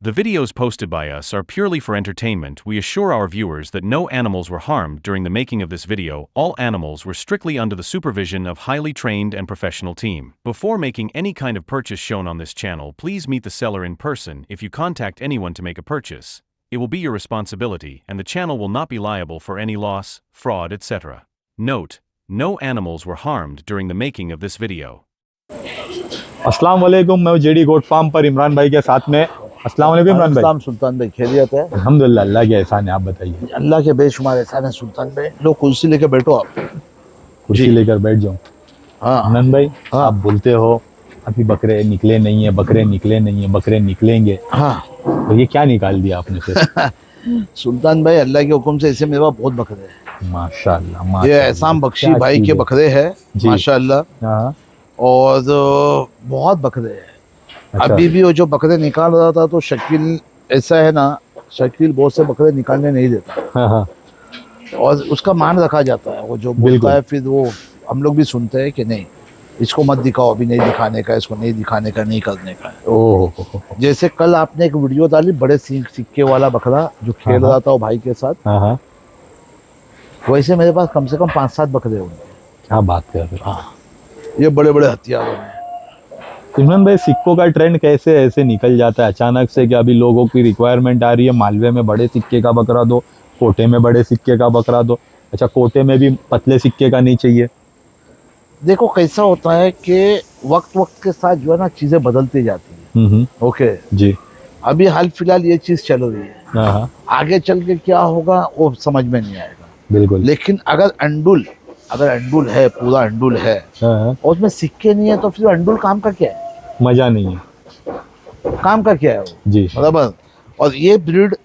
The videos posted by us are purely for entertainment. We assure our viewers that no animals were harmed during the making of this video. All animals were strictly under the supervision of highly trained and professional team. Before making any kind of purchase shown on this channel, please meet the seller in person. If you contact anyone to make a purchase, it will be your responsibility, and the channel will not be liable for any loss, fraud, etc. Note: no animals were harmed during the making of this video. अस्सलाम वालेकुम। मैं JD goat farm पर इमरान भाई के साथ में। अस्सलाम वालेकुम इमरान भाई। अस्सलाम सुल्तान भाई, खैरियत है? अल्हम्दुलिल्लाह, अल्लाह के एहसान है। आप बताइए। अल्लाह के बेशुमार एहसान है सुल्तान भाई। लो कुर्सी लेके बैठो आप। कुर्सी लेकर बैठ जाऊँ? हाँ इमरान भाई, हाँ। आप बोलते हो अभी बकरे निकले नहीं है, बकरे निकले नहीं है, बकरे निकलेंगे। हाँ तो ये क्या निकाल दिया आपने फिर? सुल्तान भाई, अल्लाह के हुक्म से ऐसे मेरे पास बहुत बकरे हैं। माशाल्लाह, ये माशाल्लाह। एहसान बख्शी क्या भाई चीज़ के है? बकरे हैं जी। माशाल्लाह। हाँ, और बहुत बकरे हैं। अच्छा। अभी भी वो जो बकरे निकाल रहा था तो शकील ऐसा है ना, शकील बहुत से बकरे निकालने नहीं देता हाँ हाँ, और उसका मान रखा जाता है। वो जो बोलता है फिर वो हम लोग भी सुनते हैं कि नहीं, इसको मत दिखाओ, अभी नहीं दिखाने का, इसको नहीं दिखाने का, नहीं करने का है। ओह, जैसे कल आपने एक वीडियो डाली बड़े सिक्के वाला बकरा जो खेल हाँ। रहा था वो भाई के साथ, हाँ हाँ, वैसे मेरे पास कम से कम 5-7 बकरे होंगे। क्या बात कर रहे हो? हाँ, ये बड़े बड़े हथियारों में। इमरान भाई, सिक्कों का ट्रेंड कैसे ऐसे निकल जाता है अचानक से? कि अभी लोगों की रिक्वायरमेंट आ रही है मालवे में बड़े सिक्के का बकरा दो, कोटे में बड़े सिक्के का बकरा दो। अच्छा, कोटे में भी पतले सिक्के का नहीं चाहिए? देखो कैसा होता है कि वक्त वक्त के साथ जो है ना चीजें बदलती जाती है। ओके, जी। अभी हाल फिलहाल ये चीज चल रही है, हाँ हाँ, आगे चल के क्या होगा वो समझ में नहीं आएगा। बिल्कुल। लेकिन अगर अंडुल है, पूरा अंडुल है हाँ हाँ, और उसमें सिक्के नहीं है तो फिर अंडुल काम का क्या है? मजा नहीं है। काम का क्या है वो? जी। बराबर। और ये ब्रीड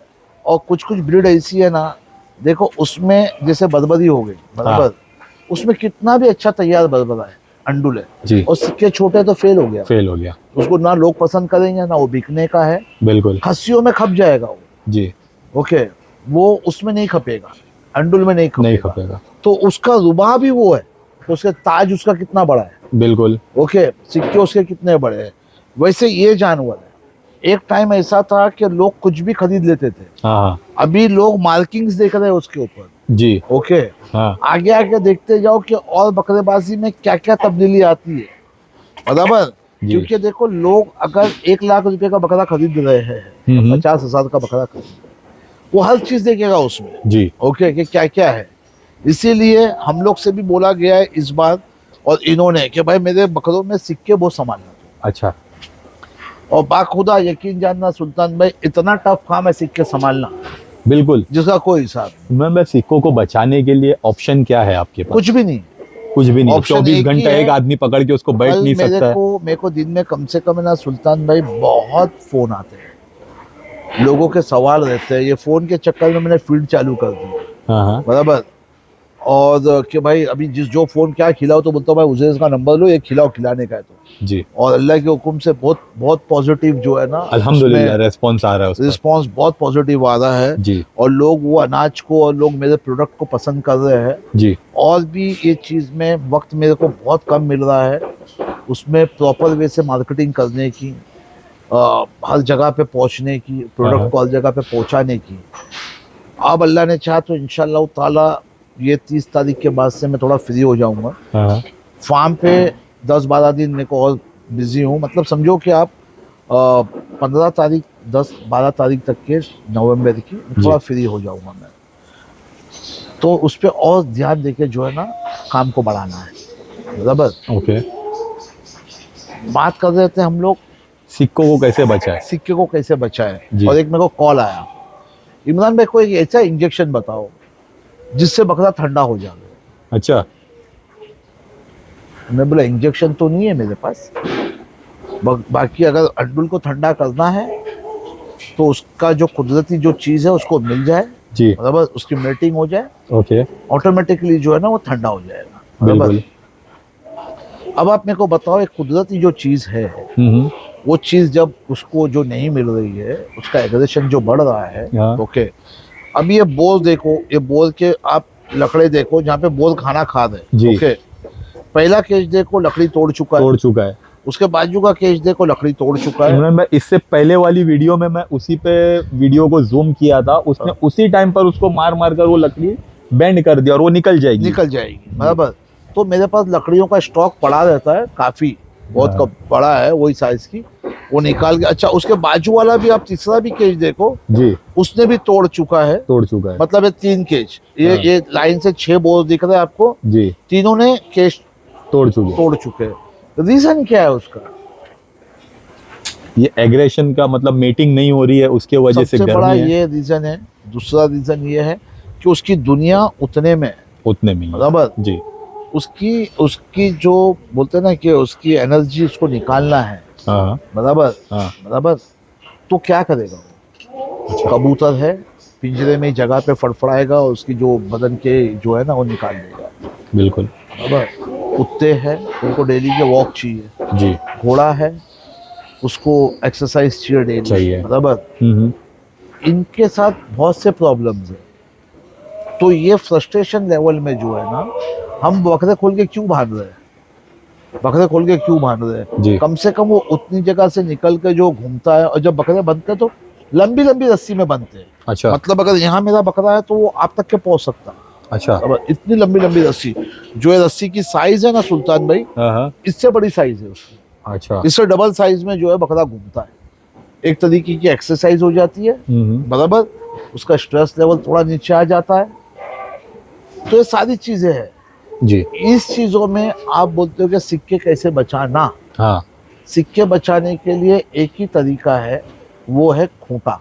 और कुछ ब्रीड ऐसी है ना, देखो उसमें जैसे बदबदी हो गई, बराबर, उसमें कितना भी अच्छा तैयार बदबदा है, अंडुल है जी। और सिक्के छोटे तो फेल हो गया। उसको ना लोग पसंद करेंगे ना वो बिकने का है। बिल्कुल। खस्सियों में खप जाएगा वो। जी। ओके, वो उसमें नहीं खपेगा, अंडुल में नहीं खपेगा। तो उसका रुबा भी वो है, तो उसका ताज उसका कितना बड़ा है। बिल्कुल। ओके, सिक्के उसके कितने बड़े हैं। वैसे ये जानवर है, एक टाइम ऐसा था कि लोग कुछ भी खरीद लेते थे। हाँ, अभी लोग मार्किंग्स देख रहे हैं उसके ऊपर। जी। ओके, हाँ, आगे आगे देखते जाओ कि और बकरेबाजी में क्या क्या तब्दीली आती है, बराबर। क्योंकि देखो, लोग अगर 1 लाख रुपए का बकरा खरीद रहे हैं, 50,000 का बकरा खरीद, वो हर चीज देखेगा उसमें। जी। ओके, कि क्या क्या है। इसीलिए हम लोग से भी बोला गया है इस बार, और इन्होंने कि भाई मेरे बकरों में सिक्के बहुत संभालना। अच्छा। और बाखुदा यकीन जानना सुल्तान भाई, इतना टफ काम है सिक्के संभालना, बिल्कुल, जिसका कोई हिसाब नहीं। मैं सिक्कों को बचाने के लिए ऑप्शन क्या है आपके पास? कुछ भी नहीं। कुछ भी नहीं। ऑप्शन 24 एक ही घंटा है। एक आदमी पकड़ के उसको बैठ नहीं सकता है। मेरे को दिन में कम से कम ना सुल्तान भाई बहुत फोन आते हैं, लोगों के सवाल रहते हैं। ये फोन के चक्कर में मैंने फील्ड चालू कर दी, हाँ हाँ, बराबर। और कि भाई अभी जो फोन क्या खिलाओ, तो बोलता हूँ भाई उसे इसका नंबर लो, ये खिलाओ, खिलाने का है तो। जी। और अल्लाह के हुक्म से बहुत पॉजिटिव जो है ना, अल्हम्दुलिल्लाह रेस्पॉन्स आ रहा है उसका। रिस्पॉन्स बहुत पॉजिटिव आ रहा है जी। और लोग वो अनाज को और लोग मेरे प्रोडक्ट को पसंद कर रहे हैं। जी। और भी ये चीज़ में वक्त मेरे को बहुत कम मिल रहा है, उसमें प्रॉपर वे से मार्केटिंग करने की, हर जगह पे पहुंचने की, प्रोडक्ट को हर जगह पे पहुंचाने की। अब अल्लाह ने चाहा तो इंशाल्लाह ताला ये 30 तारीख के बाद से मैं थोड़ा फ्री हो जाऊंगा। हाँ, फार्म पे 10-12 दिन मेरे को और बिजी हूँ, मतलब समझो कि आप 15 तारीख 10-12 तारीख तक के नवंबर की थोड़ा फ्री हो जाऊंगा मैं। तो उस पर और ध्यान देके जो है ना काम को बढ़ाना है, बराबर। ओके। बात कर रहे थे हम लोग सिक्कों को कैसे बचाए? सिक्के को कैसे बचाए। जी। और एक मेरे को कॉल आया, इमरान भाई कोई ऐसा इंजेक्शन बताओ जिससे बकरा ठंडा हो जाए। अच्छा। मैं बोला इंजेक्शन तो नहीं है मेरे पास, बाकी अगर अंडुल को ठंडा करना है तो उसका जो कुदरती जो चीज़ है उसको मिल जाए, जी। बराबर, उसकी मेल्टिंग हो जाए, ओके। ऑटोमेटिकली जो है ना वो ठंडा हो जाएगा, बराबर। बिल्कुल। अब आप मेरे को बताओ, एक कुदरती जो चीज़ है वो चीज़ जब उसको जो नहीं मिल रही है, उसका एग्रेशन जो बढ़ रहा है। ओके, अब ये बोल देखो, ये बोल के आप लकड़े देखो जहाँ पे बोल खाना खा रहे। ओके, पहला केज देखो लकड़ी तोड़ चुका है, उसके बाजू का केज देखो लकड़ी तोड़ चुका है। इमरान भाई, इससे पहले वाली वीडियो में मैं उसी पे वीडियो को जूम किया था, उसने उसी टाइम पर उसको मार मार कर वो लकड़ी बेंड कर दिया और वो निकल जाएगी। बराबर। तो मेरे पास लकड़ियों का स्टॉक पड़ा रहता है काफी, बहुत बड़ा है वही साइज की, वो निकाल के। अच्छा, उसके बाजू वाला भी आप तीसरा भी केज देखो जी, उसने भी तोड़ चुका है। मतलब ये 3 केज, ये लाइन से 6 बोर दिख रहे हैं आपको जी, तीनों ने केज तोड़ चुके हैं। रीजन क्या है उसका? ये एग्रेशन का, मतलब मेटिंग नहीं हो रही है उसके वजह से सबसे बड़ा गर्मी है। ये रीजन है। दूसरा रीजन ये है कि उसकी दुनिया उतने में बराबर जी, उसकी जो बोलते हैं ना कि उसकी एनर्जी उसको निकालना है। हाँ बराबर। तो क्या करेगा वो? कबूतर है, पिंजरे में जगह पे फड़फड़ाएगा और उसकी जो बदन के जो है ना वो निकाल देगा। बिल्कुल। बराबर। कुत्ते हैं, उनको डेली के वॉक चाहिए जी। घोड़ा है, उसको एक्सरसाइज चाहिए डेली। बराबर। इनके साथ बहुत से प्रॉब्लम्स है। तो ये फ्रस्ट्रेशन लेवल में जो है ना, हम बकरे खोल के क्यों भाग रहे हैं? कम से कम वो उतनी जगह से निकल के जो घूमता है। और जब बकरे बनते हैं तो लंबी लंबी रस्सी में बनते हैं। अच्छा। मतलब अगर यहाँ मेरा बकरा है तो वो आप तक के पहुंच सकता है। अच्छा। अब इतनी लंबी लंबी रस्सी, जो ये रस्सी की साइज है ना सुल्तान भाई, इससे बड़ी साइज है उसकी। अच्छा। इससे डबल साइज में जो है बकरा घूमता है। एक तरीके की एक्सरसाइज हो जाती है। बराबर। उसका स्ट्रेस लेवल थोड़ा नीचे आ जाता है। तो ये सारी चीजें हैं जी। इस चीजों में आप बोलते हो कि सिक्के कैसे बचाना। हाँ। सिक्के बचाने के लिए एक ही तरीका है, वो है खूंटा।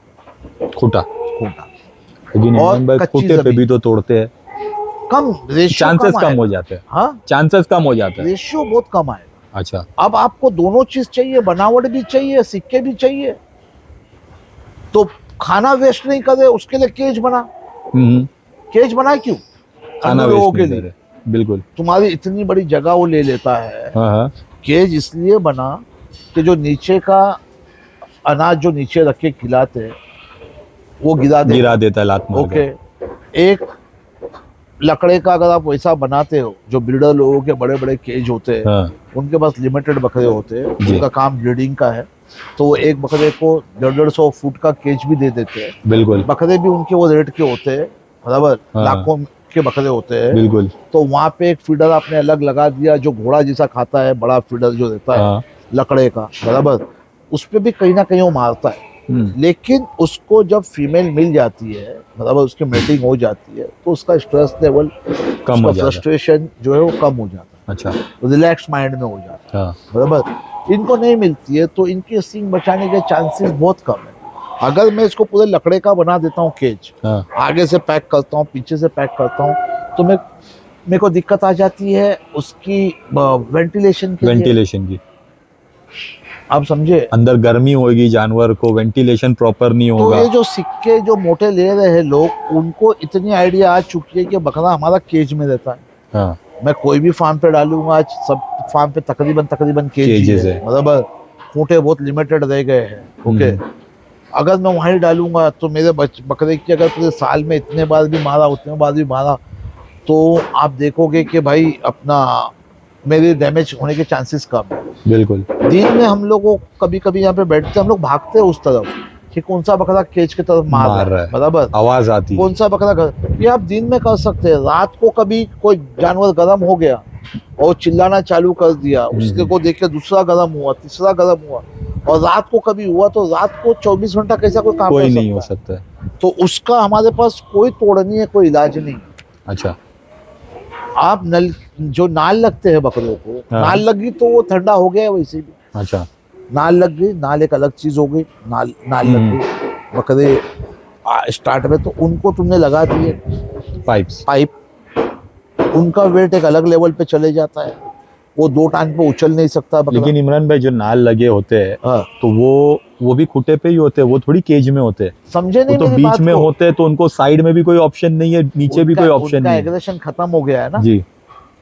लेकिन खूंटे पे भी तो तोड़ते हैं, कम रेशियो, चांसेस कम हो जाते हैं। हाँ, चांसेस कम हो जाते हैं, रेशियो बहुत कम आएगा। अच्छा। अब आपको दोनों चीज चाहिए, बनावट भी चाहिए, सिक्के भी चाहिए। तो खाना वेस्ट नहीं करे, उसके लिए केज बना। केज बना क्यों? खाना लोगों के लिए। बिल्कुल। तुम्हारी इतनी बड़ी जगह वो ले लेता है। केज इसलिए बना कि जो नीचे का अनाज जो नीचे रख के खिलाते हैं वो गिरा देता है लात मार के। एक लकड़े का अगर आप वैसा बनाते हो, जो बिल्डर लोगों के बड़े बड़े केज होते हैं, उनके पास लिमिटेड बकरे होते हैं, उनका काम ब्रीडिंग का है, तो वो एक बकरे को 150 फुट का केज भी दे देते हैं। बिल्कुल। बकरे भी उनके वो रेट के होते हैं। बराबर। लाखों के बकरे होते हैं। बिल्कुल। तो वहाँ पे एक फीडर आपने अलग लगा दिया, जो घोड़ा जैसा खाता है, बड़ा फीडर जो रहता है लकड़े का। बराबर। उस पे भी कहीं ना कहीं वो मारता है। लेकिन उसको जब फीमेल मिल जाती है, बराबर, उसकी मेटिंग हो जाती है, तो उसका स्ट्रेस लेवल कम हो जाता है, फ्रस्ट्रेशन जो है वो कम हो जाता है। अच्छा। रिलैक्स माइंड में हो जाता है। बराबर। इनको नहीं मिलती है तो इनके सींग बचाने के चांसेस बहुत कम है। अगर मैं इसको पूरे लकड़े का बना देता हूँ केज, आगे से पैक करता हूँ, पीछे से पैक करता हूँ, तो मेरे को दिक्कत आ जाती है उसकी वेंटिलेशन की। आप समझे? अंदर गर्मी होगी, जानवर को वेंटिलेशन प्रॉपर नहीं होगा। तो ये जो सिक्के जो मोटे ले रहे हैं लोग, उनको इतनी आइडिया आ चुकी है कि बकरा हमारा केज में रहता है। मैं कोई भी फार्म पे डालूंगा, आज सब फार्म पे तकरीबन केजेस है। बराबर। खूंटे बहुत लिमिटेड रह गए हैं। ओके। अगर मैं वहीं डालूंगा तो मेरे बकरे की अगर पूरे साल में इतने बार भी मारा, उतने बार भी मारा, तो आप देखोगे कि भाई अपना मेरे डैमेज होने के चांसेस कम है। बिल्कुल। दिन में हम लोग कभी कभी यहाँ पे बैठते हैं, हम लोग भागते हैं उस तरफ कि कौन सा बकरा केज की तरफ मार रहा है। बराबर। आवाज आती है, कौन सा बकरा ये आप दिन में कर सकते हैं। रात को कभी कोई जानवर गर्म हो गया और चिल्लाना चालू कर दिया, उसके को देख के दूसरा गर्म हुआ, तीसरा गर्म हुआ, और रात को कभी हुआ, तो रात को 24 घंटा कैसा कोई काम नहीं हो सकता है। तो उसका हमारे पास कोई तोड़ नहीं है, कोई इलाज नहीं। अच्छा। आप जो नाल लगते हैं बकरियों को, नाल लगी तो वो ठंडा हो गया वैसे भी। अच्छा। नाल लग गई, नाल एक अलग चीज हो गई। नाल लग गई बकरे स्टार्ट में, तो उनको तुमने लगा दिए पाइप, उनका वेट एक अलग लेवल पे चले जाता है, वो 2 टांग पे उछल नहीं सकता बकरा। लेकिन इमरान भाई, जो नाल लगे होते हैं, तो वो भी खूंटे पे ही होते हैं, वो थोड़ी केज में होते हैं। समझे नहीं? तो बीच में होते हैं, तो उनको साइड में भी कोई ऑप्शन नहीं है, नीचे भी कोई ऑप्शन नहीं है। एग्रेशन खत्म हो गया है ना जी।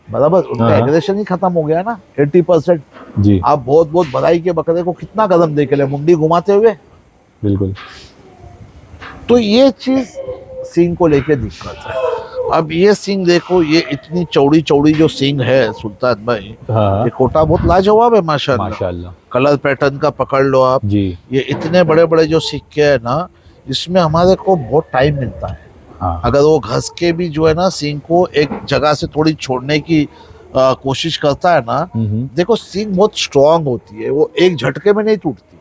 बराबर। उनका एग्रेशन ही खत्म हो गया ना 80%। जी। आप बहुत बधाई के बकरे को कितना कदम देख ले, मुंडी घुमाते हुए। बिल्कुल। तो ये चीज सींग को लेके दिक्कत है। अब ये सींग देखो, ये इतनी चौड़ी चौड़ी जो सींग है सुल्तान भाई, हाँ ये कोटा बहुत लाजवाब है माशाल्लाह। माशाल्लाह कलर पैटर्न का पकड़ लो आप। जी। ये इतने बड़े बड़े जो सिक्के है ना, इसमें हमारे को बहुत टाइम मिलता है। हाँ अगर वो घस के भी जो है ना सींग को एक जगह से थोड़ी छोड़ने की कोशिश करता है ना, देखो सींग बहुत स्ट्रांग होती है, वो एक झटके में नहीं टूटती,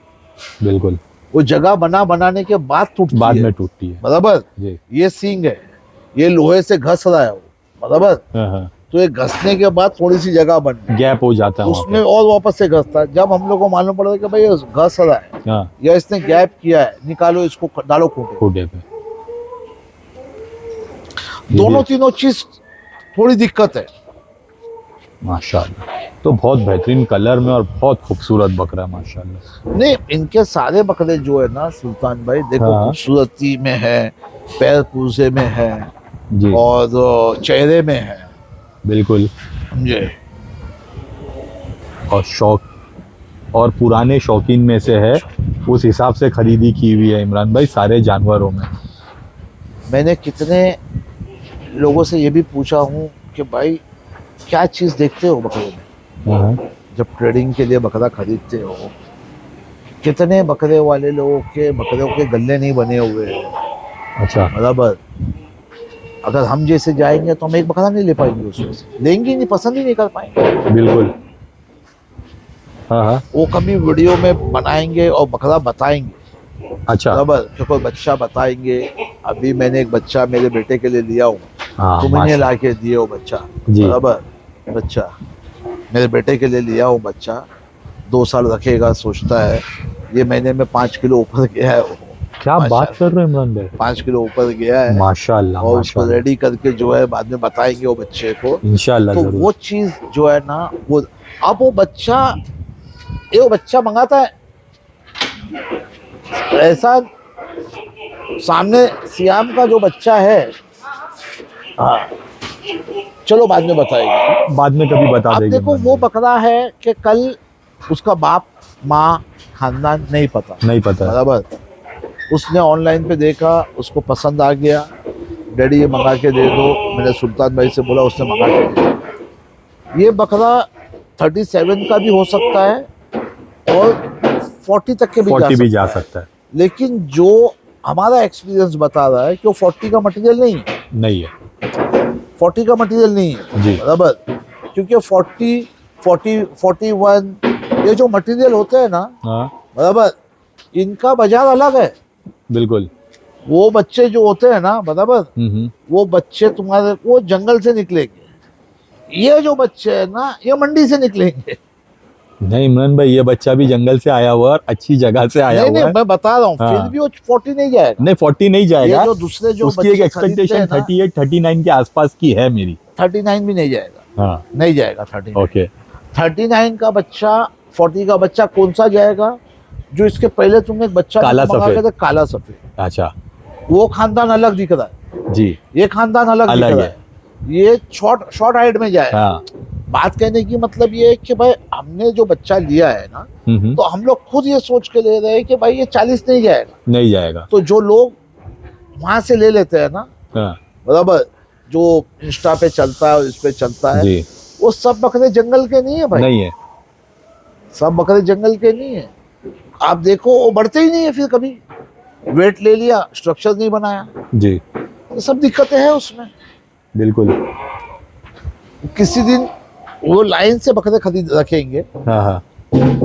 बिल्कुल वो जगह बनाने के बाद टूटती बाद है, में टूटती है। बराबर। जी। ये सींग है, ये लोहे से घस रहा है वो, बराबर। हाँ। तो ये घसने के बाद थोड़ी सी जगह बन गई, गैप हो जाता है उसमें और वापस से घसता है। जब हम लोग को मालूम पड़ा कि भाई ये घस रहा है हाँ या इसने गैप किया है, निकालो इसको, डालो खूंटे। खूंटे पे। दोनों तीनों चीज थोड़ी दिक्कत है। माशाल्लाह, तो बहुत बेहतरीन कलर में और बहुत खूबसूरत बकरा है माशाल्लाह। नहीं, इनके सारे बकरे जो है ना सुल्तान भाई, देखो हाँ। खूबसूरती में है, पैर पूजे में है, जी और चेहरे में है, बिल्कुल। समझे। और शौक और पुराने शौकीन में से है, उस हिसाब से खरीदी की हुई है इमरान भाई सारे जानवरों में। मैंने कितने लोगों से ये भी पूछा हूँ कि भाई क्या चीज़ देखते हो बकरे में, हाँ। जब ट्रेडिंग के लिए बकरा खरीदते हो। कितने बकरे वाले लोगों के बकरों के गले नहीं बने हुए हैं, अच्छा बराबर। अगर हम जैसे जाएंगे तो हम एक बकरा नहीं ले पाएंगे, उसमें से लेंगे नहीं, पसंद ही नहीं कर पाएंगे। बिल्कुल। हाँ। वो कभी वीडियो में बनाएंगे और बकरा बताएंगे, अच्छा। बराबर, कि कोई बच्चा बताएंगे। अभी मैंने एक बच्चा मेरे बेटे के लिए लिया हूँ, हाँ तो मैंने ला के दिए वो बच्चा, जी। बराबर। बच्चा मेरे बेटे के लिए लिया हूँ, बच्चा 2 साल रखेगा, सोचता है। ये महीने में 5 किलो ऊपर गया है वो। क्या बात कर रहे हो इमरान भाई, 5 किलो ऊपर गया है माशाल्लाह और उसको माशाल्लाह। रेडी करके जो है बाद में बताएंगे वो बच्चे को। इंशाल्लाह तो जरूर। वो चीज जो है ना, वो अब वो बच्चा मंगाता है ऐसा। सामने सियाम का जो बच्चा है, हाँ चलो बाद में बताएंगे, बाद में कभी बता अब देंगे। देखो वो बकरा है कि कल उसका बाप माँ खानदान नहीं पता, नहीं पता है। बराबर। उसने ऑनलाइन पे देखा, उसको पसंद आ गया, डैडी ये मंगा के दे दो। मैंने सुल्तान भाई से बोला, उसने मंगा के दे दिया। ये बकरा 37 का भी हो सकता है और 40 तक के भी 40 भी जा जा सकता है। सकता है। लेकिन जो हमारा एक्सपीरियंस बता रहा है कि वो 40 का मटेरियल नहीं है, नहीं है 40 का मटेरियल नहीं है, जी। बराबर। क्योंकि 41 ये जो मटेरियल होते हैं ना, हाँ बराबर, इनका बाजार अलग है। बिल्कुल। वो बच्चे जो होते हैं ना, बराबर, वो बच्चे तुम्हारे वो जंगल से निकलेंगे। ये जो बच्चे हैं ना, ये मंडी से निकलेंगे। नहीं इमरान भाई, ये बच्चा भी जंगल से आया हुआ और अच्छी जगह से आया नहीं हुआ नहीं, है। मैं बता रहा हूँ, हाँ। फिर भी वो 40 नहीं जाएगा। नहीं 40 नहीं जाएगा। ये जो दूसरे जो उसकी एक बच्चे खरीदते एक्सपेक्टेशन हैं ना, 38 39 के आसपास की है मेरी। 39 भी नहीं जाएगा। हाँ नहीं जाएगा 39। ओके। 39 का बच्चा, 40 का बच्चा कौन सा जाएगा? जो इसके पहले तुमने एक बच्चा काला मंगा के सफेद। था, काला सफेद, अच्छा वो खानदान अलग दिख रहा है, जी। ये खानदान अलग दिख अलग रहा है। ये शॉर्ट हाइट में जाएगा। हाँ। बात कहने की मतलब ये है कि भाई हमने जो बच्चा लिया है ना, तो हम लोग खुद ये सोच के ले रहे हैं कि भाई ये 40 नहीं जाएगा। नहीं जाएगा। तो जो लोग वहां से ले लेते हैं ना, हाँ बराबर, जो इंस्टा पे चलता है, इस पे चलता है, जी। वो सब बकरे जंगल के नहीं है भाई। नहीं है। सब बकरे जंगल के नहीं है। आप देखो वो बढ़ते ही नहीं है, फिर कभी वेट ले लिया, स्ट्रक्चर नहीं बनाया, जी ये सब दिक्कतें हैं उसमें। बिल्कुल। किसी दिन वो लाइन से बकरे खरीद रखेंगे हाँ हाँ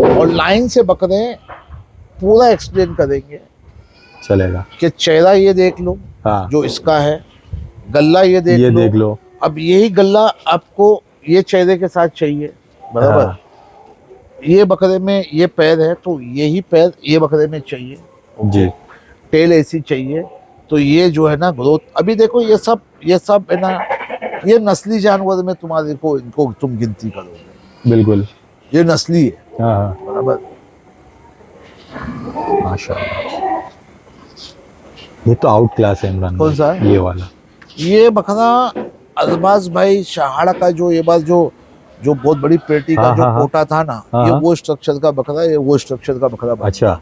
और लाइन से बकरे पूरा एक्सप्लेन करेंगे चलेगा। कि चेहरा ये देख लो हाँ जो इसका है, गला ये देख ये लो। देख लो। अब यही गला आपको ये चेहरे के साथ चाहिए, बराबर। हाँ। ये बकरे में ये पैर है, तो यही पैर ये बकरे में चाहिए जी। टेल ऐसी चाहिए। तो ये जो है ना ग्रोथ, अभी देखो ये सब है ना, ये नस्ली जानवर में तुम्हारे को इनको तुम गिनती करोगे, बिल्कुल। ये नस्ली है, हाँ हाँ बराबर। माशाल्लाह। ये तो आउट क्लास है इमरान कौन भाई, सा है? ये वाला। ये बकरा अरबाज भाई शहाड़ा का जो ये बात जो बहुत बड़ी पेटी का हाँ, जो हाँ, हाँ। कोटा था ना, हाँ, ये हाँ। वो स्ट्रक्चर का बकरा, ये वो स्ट्रक्चर का बकरा बना। अच्छा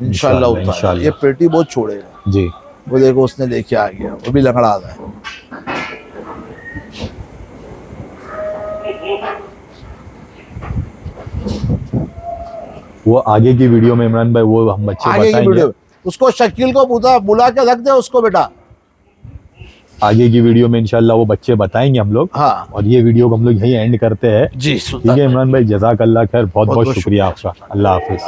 इंशाल्लाह उतारा। इंशाल्लाह। ये पेटी बहुत छोड़ेगा। जी। वो देखो उसने लेके आ गया, वो भी लंगड़ा रहा है। वो आगे की वीडियो में इमरान भाई वो हम बच्चे आगे की बताएंगे। वीडियो उसको शकील को बुला के रख दे उसको बेटा। आगे की वीडियो में इंशाल्लाह वो बच्चे बताएंगे हम लोग। हाँ और ये वीडियो को हम लोग यहीं एंड करते हैं। जी ठीक है इमरान भाई, जज़ाकल्लाह खैर, बहुत बहुत बहुत शुक्रिया आपका। अल्लाह हाफिज।